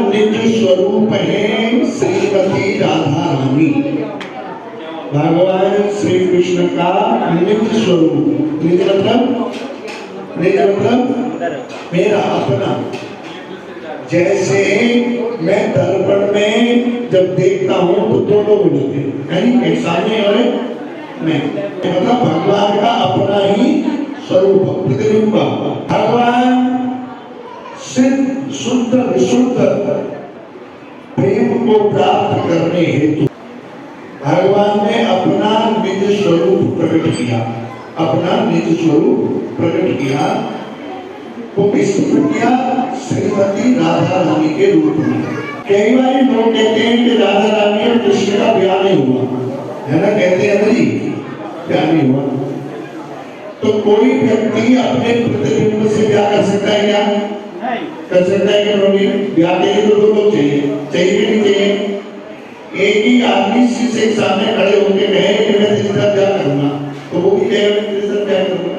निज स्वरूप है श्रीमती राधा रानी। भगवान श्री कृष्ण का निज स्वरूप, निज मतलब मेरा अपना। जैसे मैं दर्पण में जब देखता हूँ तो दो लोग मिलते हैं, एक सामने और मैं, मतलब भगवान का अपना ही स्वरूप प्रतिबिंब। भगवान सिद्ध शुद्ध विशुद्ध प्रेम को प्राप्त करने हेतु भगवान ने अपना निज स्वरूप प्रकट किया, अपना निज स्वरूप प्रकट किया। वो किस रूप किया? श्रीमती राधा रानी के रूप में। कई बार लोग कहते हैं कि राधा रानी और कृष्ण का ब्याह नहीं हुआ, है ना, कहते हैं ना जी ब्याह नहीं हुआ। तो कोई व्यक्ति अपने प्रतिबिंब से ब्याह कर सकता है क्या? कर सकता है क्या? ब्याह के लिए तो दो लोग चाहिए, चाहिए कि नहीं चाहिए? एक ही आदमी शीशे के सामने खड़े होकर कहे कि मैं तेरे साथ ब्याह करूंगा, तो वो भी कहेगा मैं तेरे साथ ब्याह करूंगा,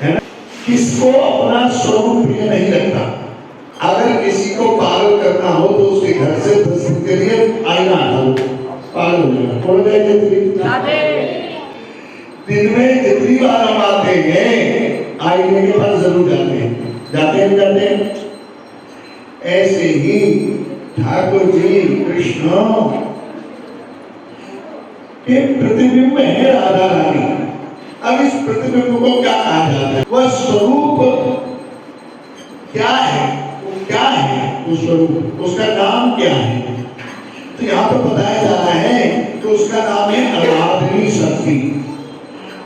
है ना? किसको अपना स्वरूप प्रिय नहीं लगता? अगर किसी को पागल करना हो तो उसके घर से 10 दिन के लिए आईना हटाओ, पागल हो जाएगा। कौन जाएगा? दिन में जितनी बार हम आते हैं आईने के पास जरूर जाते हैं, जाते हैं जाते हैं। ऐसे ही ठाकुर जी कृष्ण के प्रतिबिंब है राधा रानी। अब इस प्रतिबिंब को क्या कहा जाता है? वह स्वरूप क्या है? वो क्या है वो स्वरूप? उसका नाम क्या है? तो यहाँ पर बताया जा रहा है कि उसका नाम है अलादनी शक्ति।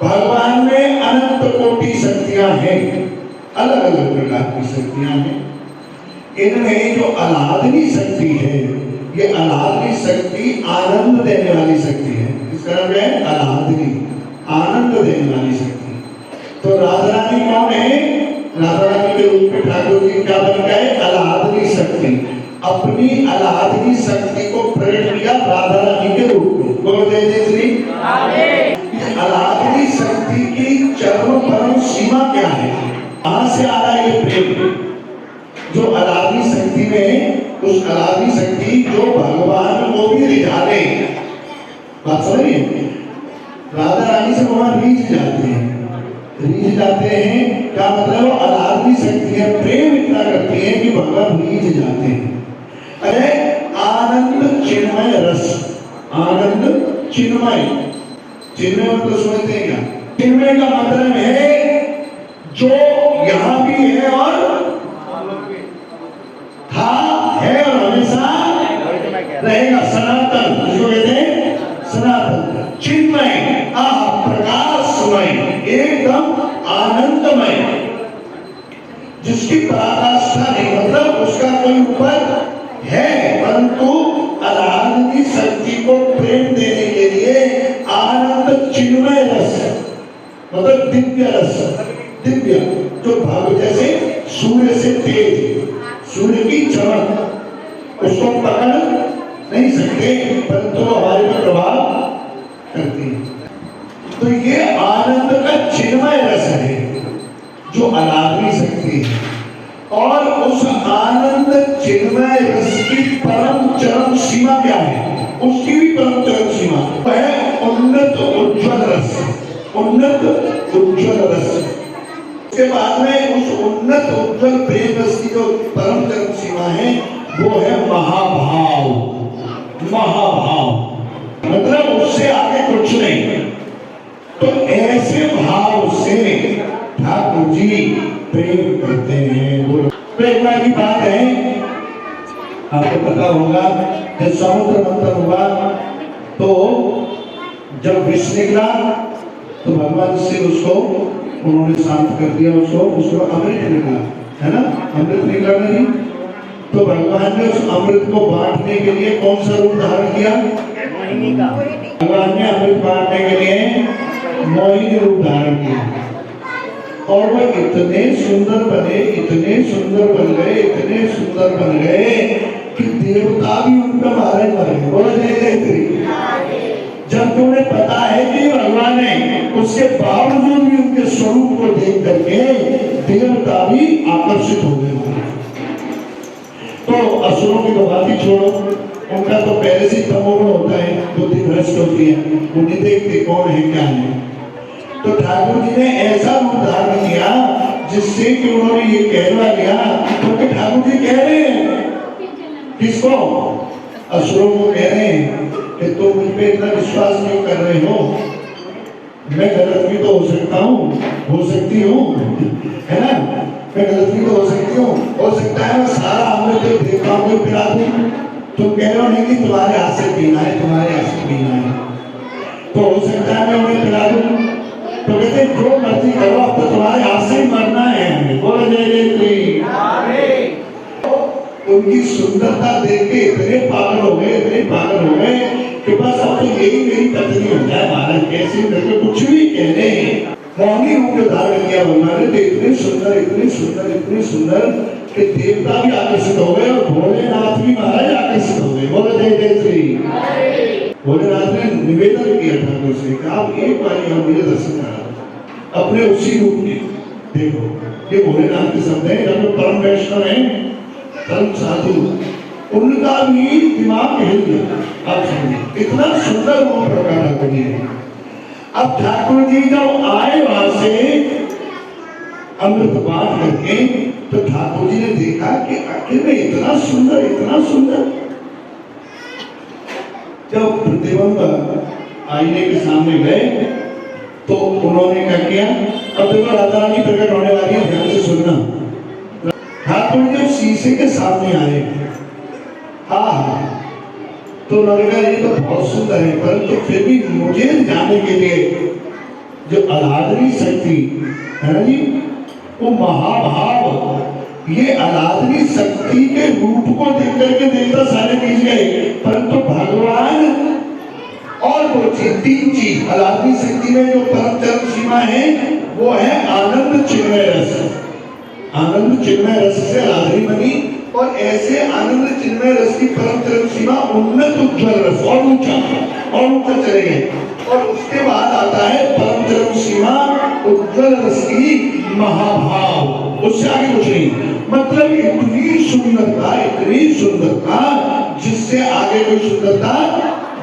भगवान में अनंत कोटि शक्तियां हैं, अलग अलग प्रकार की शक्तियां हैं। इनमें जो अलादनी शक्ति है, ये अलादनी शक्ति आनंद देने वाली शक्ति है। इसका नाम है अलादनी, आनंद देने वाली शक्ति। तो राधा रानी कौन है? राधा रानी के रूप में ठाकुर जी क्या बन गए? अलादनी शक्ति। अपनी अलादनी शक्ति को प्रकट किया राधा रानी के रूप में। बोलो जय जय श्री। अलादनी शक्ति की चरम परम सीमा क्या है? कहां से आ रहा है ये प्रेम? जो अलादनी शक्ति में, उस अलादनी शक्ति जो भगवान को भी रिझा दे। बात समझिए, राधा रानी से भगवान रीझ जाते हैं, रीझ जाते हैं। क्या मतलब? वो अलादनी शक्ति है, प्रेम इतना करती है कि भगवान रीझ जाते हैं। अरे आनंद चिन्मय रस, आनंद चिन्मय, चिन्मय मतलब समझते हैं क्या? चिन्मय का मतलब है जो यहाँ भी है और था, है और हमेशा रहेगा, सनातन। जिसको कहते हैं सनातन, चिन्मय, प्रकाशमय, एकदम आनंदमय, जिसकी पराकाष्ठा नहीं, मतलब उसका कोई ऊपर है, परंतु अलादनी शक्ति को प्रेम देने के लिए आनंद चिन्मय रस, मतलब दिव्य रस, दिव्य, जो भाव जैसे सूर्य से तेज, सूर्य की चमक, उसको पकड़ नहीं सकते परंतु हमारे पर प्रभाव करती है। तो ये आनंद का चिन्मय रस है जो अलादनी शक्ति है। और उस आनंद चिन्मय रस की परम चरम सीमा क्या है? उसकी भी परम चरम सीमा है उन्नत उज्ज्वल रस, उन्नत उज्ज्वल रस। उसके बाद में उस उन्नत उज्ज्वल प्रेम रस की जो परम चरम सीमा है वो है महाभाव। महाभाव मतलब उससे आगे कुछ नहीं। तो ऐसे भाव से ठाकुर जी प्रेम करते हैं। प्रेरणा की बात है, आपको पता होगा जब समुद्र मंथन हुआ तो जब विष निकला तो भगवान से उसको उन्होंने शांत कर दिया, उसको अमृत निकला, है ना, अमृत निकला नहीं। तो भगवान ने उस अमृत को बांटने के लिए कौन सा रूप धारण किया? मोहिनी का। भगवान ने अमृत बांटने के लिए मोहिनी रूप धारण किया और वह इतने सुंदर बने, इतने सुंदर बन गए, इतने सुंदर बन गए कि देवता भी उनका महाराज बन गए। बोलो जय जय श्री। जब तुम्हें पता है कि भगवान है, उसके बावजूद भी उनके स्वरूप को देख करके देवता भी आकर्षित हो गए। तो असुरों की तो बात ही छोड़ो, उनका तो पहले से तमोगुण होता है, बुद्धि भ्रष्ट होती है, वो नहीं देखते कौन है क्या है। तो ठाकुर जी ने ऐसा रूप धारण किया जिससे कि उन्होंने ये कहलवा लिया, क्योंकि तो ठाकुर जी कह रहे हैं किसको? असुरों को कह रहे हैं कि तुम मुझ पे इतना विश्वास नहीं कर रहे हो, मैं गलत भी तो हो सकता हूँ, हो सकती हूँ, है ना, मैं गलत भी तो हो सकती हूँ, हो सकता है मैं सारा अमृत जो देखता हूँ पिला दूँ, तुम कह रहे हो नहीं कि तुम्हारे हाथ से पीना है, तुम्हारे हाथ से पीना है, तो हो सकता है मैं उन्हें पिला दूँ। तो कहते जो मर्जी करो, अब तो तुम्हारे हाथ से ही मरना है हमें। बोलो जय जय श्री। उनकी सुंदरता देख के इतने पागल हो गए, इतने पागल हो गए कि बस अब तो यही मेरी पत्नी हो जाए, भारत कैसे करके कुछ भी कह रहे हैं। मोहनी रूप धारण किया भगवान ने, इतने सुंदर, इतने सुंदर, इतने सुंदर कि देवता भी आकर्षित हो गए और भोलेनाथ भी महाराज आकर्षित हो गए। बोलो जय जय श्री। भोलेनाथ ने निवेदन किया ठाकुर से कि आप एक बार यहाँ मुझे दर्शन करा अपने उसी रूप में। देखो ये भोलेनाथ के शब्द है, जब परम वैष्णव है, परम साधु, उनका भी दिमाग हिल गया। आप समझिए इतना सुंदर रूप प्रकट ठाकुर जी ने। अब ठाकुर जी जब आए वहां से अमृत बांट करके, तो ठाकुर जी ने देखा कि आखिर में इतना सुंदर, इतना सुंदर। जब प्रतिबिंब आईने के सामने गए तो उन्होंने क्या किया, अब देखो राधा रानी प्रकट होने वाली है, ध्यान से सुनना। ठाकुर जब शीशे के सामने आए, हाँ, तो उन्होंने कहा ये तो बहुत सुंदर है, परंतु फिर भी मुझे जाने के लिए जो अलादनी शक्ति है ना जी, वो महाभाव, ये अलादनी शक्ति के रूप को देख करके देवता सारे बीच गए, परंतु भगवान और वो तीन चीज अलादनी शक्ति में जो परम चरम सीमा है वो है आनंद चिन्मय रस। आनंद चिन्मय रस से अलादनी बनी, और ऐसे आनंद चिन्मय रस की परम चरम सीमा उन्नत उज्ज्वल रस, और ऊंचा चले गए। और उसके बाद आता है परम चरम सीमा उज्ज्वल रस की महाभाव, उससे आगे कुछ नहीं। मतलब इतनी सुंदरता जिससे आगे कोई सुंदरता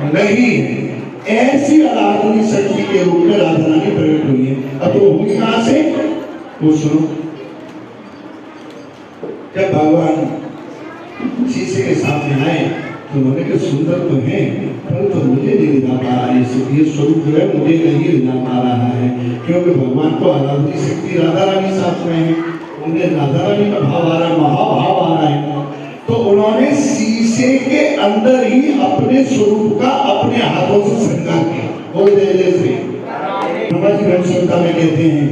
नहीं है, ऐसी अलादनी शक्ति के रूप में राधा रानी प्रकट हुई है। अब वो होगी कहां से, वो सुनो। जब भगवान शीशे के सामने आए तो उन्होंने कहा सुंदर तो है, परंतु मुझे नहीं रिझा पा रहा है, ये स्वरूप जो है मुझे नहीं रिझा पा रहा है, क्योंकि भगवान को आराधनी शक्ति राधा रानी साथ में है, उन्हें राधा रानी का भाव आ रहा है, महाभाव आ रहा है। तो उन्होंने शीशे के अंदर ही अपने स्वरूप का अपने हाथों से श्रृंगार किया। बोल जय जय श्री। ब्रह्मा जी घनश्यामता में कहते हैं,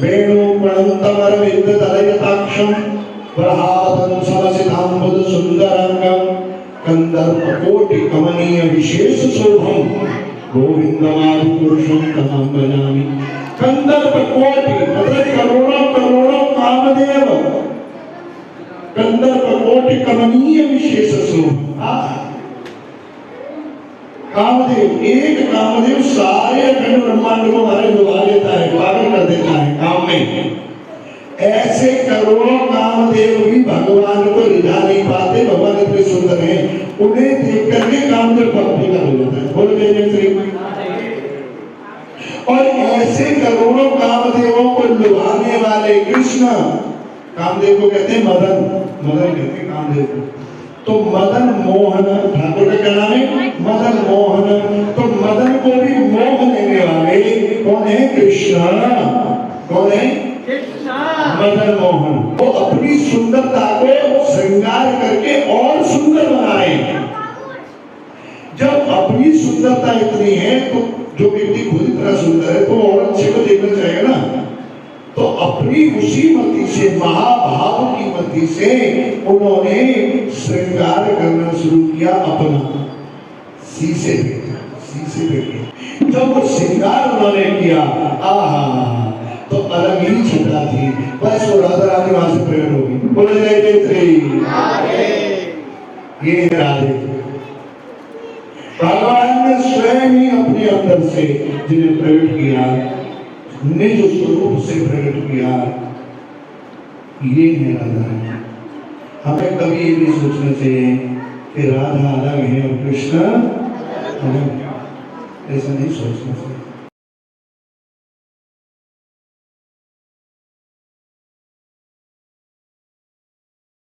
वेणु प्रणंतमर विद्य तलयताक्षम प्रहादं समसितांबुद सुंदरंगम कंदर्प कोटि कमनीय विशेष शोभम गोविंदमादि पुरुषं तमं भजामि। कंदर्प कोटि मतलब करोड़ों करोड़ों कामदेव, कंदर्प कोटि कमनीय विशेष शोभा। कामदेव, एक कामदेव सारे अखंड ब्रह्मांड को हमारे डुबा लेता है, पागल कर देता है काम में। ऐसे करोड़ों कामदेव भी भगवान को रिझा नहीं पाते, भगवान इतने सुंदर हैं, उन्हें देख करके कामदेव भक्ति का हो जाता है। बोलो जय जय श्री। और ऐसे करोड़ों कामदेवों को लुभाने वाले कृष्ण, कामदेव को कहते हैं मदन, मदन कहते हैं कामदेव को। तो मदन मोहन ठाकुर का क्या नाम है, मदन मोहन। तो मदन को भी मोह लेने वाले कौन है, कृष्ण। कौन है, मदन मोहन। वो अपनी सुंदरता को श्रृंगार करके और सुंदर बना रहे हैं। जब अपनी सुंदरता इतनी है तो जो व्यक्ति खुद इतना सुंदर है तो और अच्छे को देखना चाहेगा ना। तो अपनी उसी मति से, महाभाव की मति से उन्होंने श्रृंगार करना शुरू किया अपना शीशे पे। जब वो श्रृंगार उन्होंने किया, आहा, तो अलग ही छटा थी, बस वो राधा रानी वहां से प्रकट होगी। बोलो जय जय श्री। ये राधे भगवान ने स्वयं ही अपने अंदर से जिन्हें प्रकट किया, निज स्वरूप से प्रकट किया, ये है राधा रानी। हमें कभी ये नहीं सोचना चाहिए कि राधा अलग है और कृष्ण अलग है, ऐसा नहीं सोचना चाहिए।